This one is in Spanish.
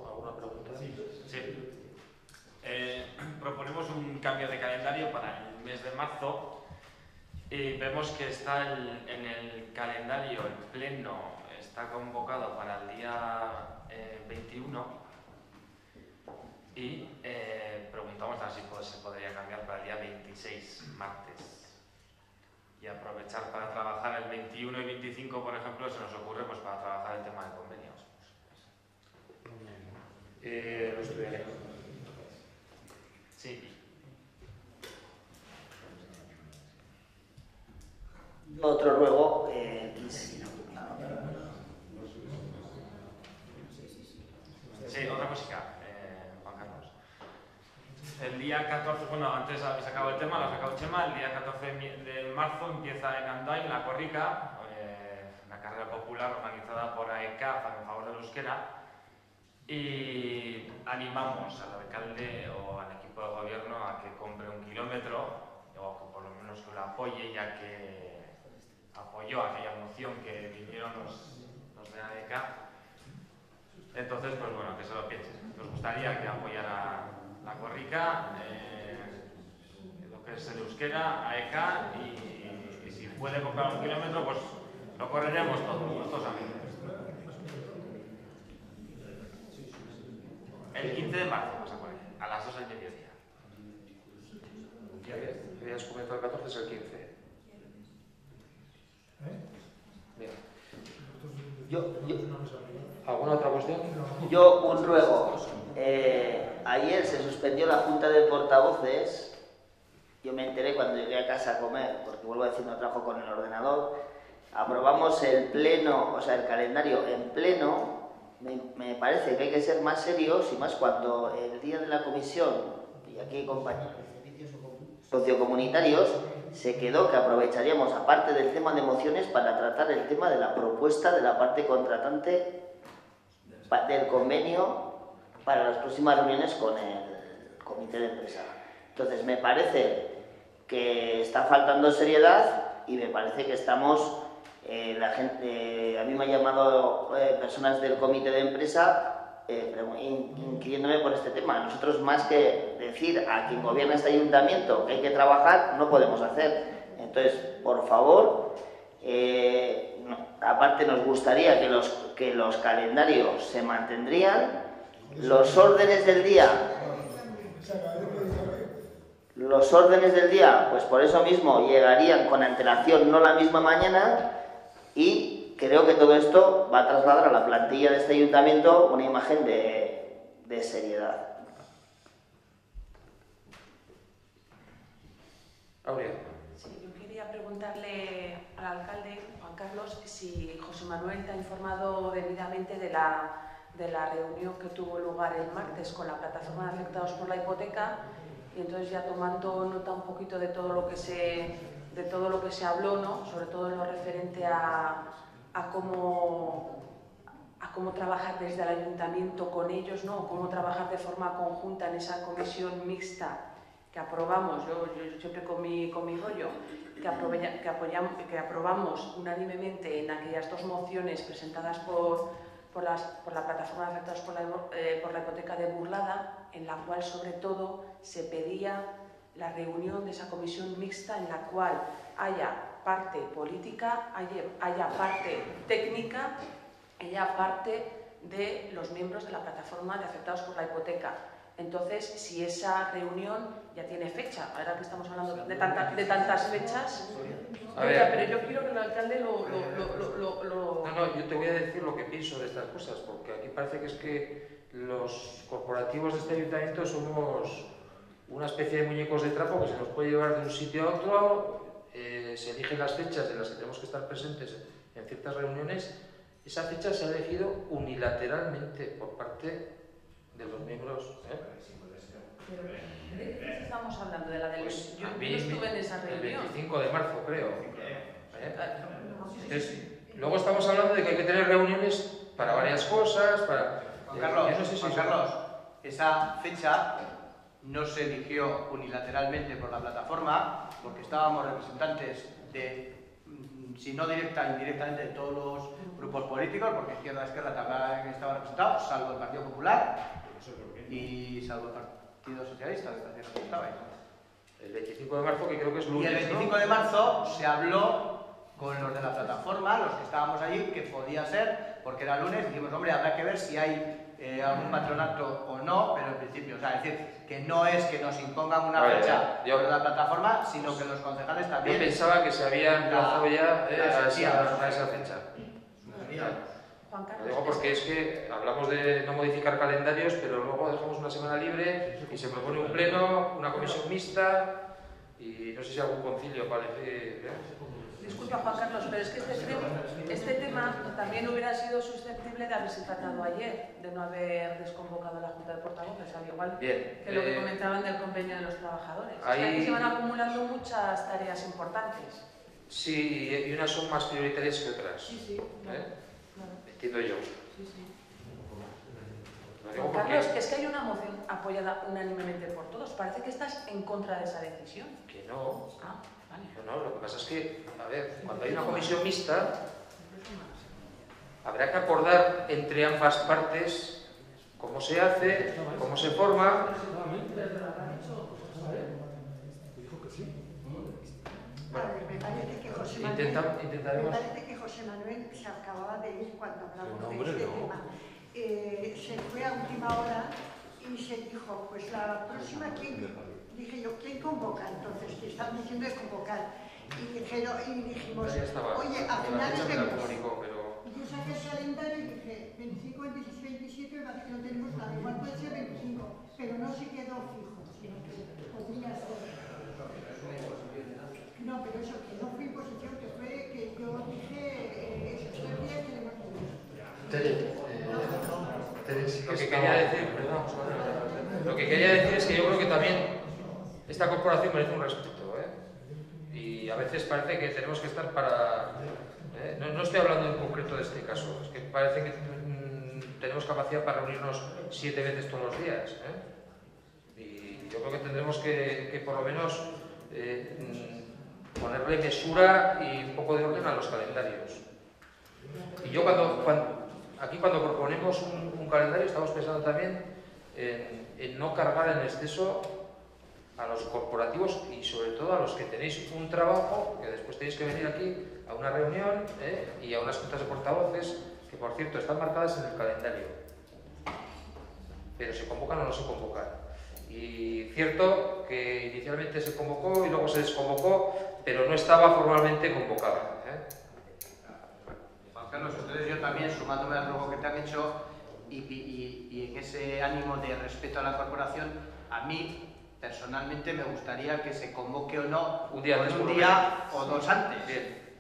¿Alguna pregunta? Sí. Proponemos un cambio de calendario para el mes de marzo y vemos que está en el calendario, el pleno está convocado para el día 21 y preguntamos a ver si se podría cambiar para el día 26, martes, y aprovechar para trabajar el 21 y 25, por ejemplo, se nos ocurre pues para trabajar el tema de convenios. Lo estudiaré. Sí. Otro ruego, Sí, otra cosita, Juan Carlos. El día 14, bueno, antes habéis sacado el tema, lo ha sacado Chema, el día 14 de marzo empieza en Andain la Corrica, una carrera popular organizada por AECAF en favor del euskera, y animamos al alcalde o al equipo de gobierno a que compre 1 kilómetro, o que por lo menos que lo apoye, ya que apoyó aquella moción que vinieron los de AECAF. Entonces, pues bueno, que se lo piensen. Nos gustaría que apoyara la Corrica, lo que es el euskera, AECA, y si puede comprar 1 kilómetro, pues lo correremos todos amigos. El 15 de marzo vas a poner, a las 2 del mediodía. Ya habías comentado el 14, es el 15. Bien. ¿Alguna otra cuestión? yo un ruego. Ayer se suspendió la junta de portavoces. Yo me enteré cuando llegué a casa a comer, porque vuelvo a decir, no trabajo con el ordenador. Aprobamos el pleno, o sea, el calendario en pleno. Me parece que hay que ser más serios y más cuando el día de la comisión, y aquí hay compañeros de servicios sociocomunitarios, se quedó que aprovecharíamos, aparte del tema de mociones, para tratar el tema de la propuesta de la parte contratante del convenio para las próximas reuniones con el comité de empresa. Entonces, me parece que está faltando seriedad y me parece que estamos... la gente, a mí me han llamado personas del comité de empresa inquiriéndome por este tema. Nosotros, más que decir a quien gobierna este ayuntamiento que hay que trabajar, no podemos hacer. Entonces, por favor, aparte nos gustaría que los calendarios se mantendrían, los órdenes del día, pues por eso mismo llegarían con antelación, no la misma mañana. Y creo que todo esto va a trasladar a la plantilla de este ayuntamiento una imagen de seriedad. Aurea. Sí, yo quería preguntarle al alcalde, Juan Carlos, si José Manuel te ha informado debidamente de la reunión que tuvo lugar el martes con la plataforma de afectados por la hipoteca, y entonces ya tomando nota un poquito de todo lo que se habló, ¿no? Sobre todo en lo referente a cómo trabajar desde el ayuntamiento con ellos, ¿no? Cómo trabajar de forma conjunta en esa comisión mixta que aprobamos, yo siempre con mi rollo, que aprobamos unánimemente en aquellas 2 mociones presentadas por la plataforma de afectados por la hipoteca de Burlada, en la cual sobre todo se pedía la reunión de esa comisión mixta en la cual haya parte política, haya parte técnica, haya parte de los miembros de la plataforma de afectados por la hipoteca. Entonces, si esa reunión ya tiene fecha, ahora que estamos hablando de tantas fechas, pero yo quiero que el alcalde No, yo te voy a decir lo que pienso de estas cosas, porque aquí parece que es que los corporativos de este ayuntamiento somos una especie de muñecos de trapo que se nos puede llevar de un sitio a otro, se eligen las fechas de las que tenemos que estar presentes en ciertas reuniones. Esa fecha se ha elegido unilateralmente por parte de los miembros. ¿De qué estamos hablando? ¿De la del... Pues yo no estuve en esa reunión. El 25 de marzo, creo. Entonces, luego estamos hablando de que hay que tener reuniones para varias cosas, para... Juan Carlos, esa fecha no se eligió unilateralmente por la plataforma, porque estábamos representantes de si no directa, indirectamente de todos los grupos políticos, porque Izquierda Esquerra también estaba representado, salvo el Partido Popular y salvo el Partido Socialista, que estaba ahí. El 25 de marzo, que creo que es lunes, y el 25 ¿no? de marzo se habló con los de la plataforma, los que estábamos allí, que podía ser, porque era lunes, dijimos, hombre, habrá que ver si hay algún patronato o no, pero en principio, o sea, es decir, que no es que nos impongan una fecha por la plataforma, sino que los concejales también... Yo pensaba que se había emplazado ya a esa fecha. Juan Carlos, Lo digo porque es que hablamos de no modificar calendarios, pero luego dejamos una semana libre y se propone un pleno, una comisión mixta y no sé si algún concilio parece... Disculpa, Juan Carlos, pero es que este tema también hubiera sido susceptible de haberse tratado ayer, de no haber desconvocado la Junta de Portavoces, al igual Bien, que lo que comentaban del convenio de los trabajadores. Ahí... Es que aquí se van acumulando muchas tareas importantes. Sí, y unas son más prioritarias que otras. Sí, claro. Entiendo yo. Sí. Lo digo Juan porque... Carlos, es que hay una moción apoyada unánimemente por todos. Parece que estás en contra de esa decisión. Que no. Ah, vale. No, lo que pasa es que, a ver, cuando hay una comisión mixta, habrá que acordar entre ambas partes cómo se hace, cómo se forma. Bueno, me parece que José Manuel se acababa de ir cuando hablamos de este tema. Se fue a última hora y se dijo, pues la próxima, dije yo, ¿quién convoca? Entonces, que estaban diciendo de convocar. Y dijimos, oye, a finales de mes. Yo saqué el calendario y dije, 25, 26, 27, me parece que no tenemos nada. Igual puede ser 25, pero no se quedó fijo, sino que podría ser. No, pero eso, que no fue imposición, que fue que yo dije, esos 3 días tenemos lo que quería decir es que yo creo que también esta corporación merece un respeto, y a veces parece que tenemos que estar para... No estoy hablando en concreto de este caso, es que parece que tenemos capacidad para reunirnos 7 veces todos los días, y yo creo que tendremos que por lo menos ponerle mesura y un poco de orden a los calendarios. Y yo cuando proponemos un calendario estamos pensando también en no cargar en exceso a los corporativos y sobre todo a los que tenéis un trabajo, que después tenéis que venir aquí a una reunión y a unas juntas de portavoces que, por cierto, están marcadas en el calendario, pero se convocan o no se convocan. Y cierto que inicialmente se convocó y luego se desconvocó, pero no estaba formalmente convocada. Juan Carlos, entonces yo también, sumándome al ruego que te han hecho y en ese ánimo de respeto a la corporación, a mí personalmente me gustaría que se convoque o no un día o dos antes. Bien.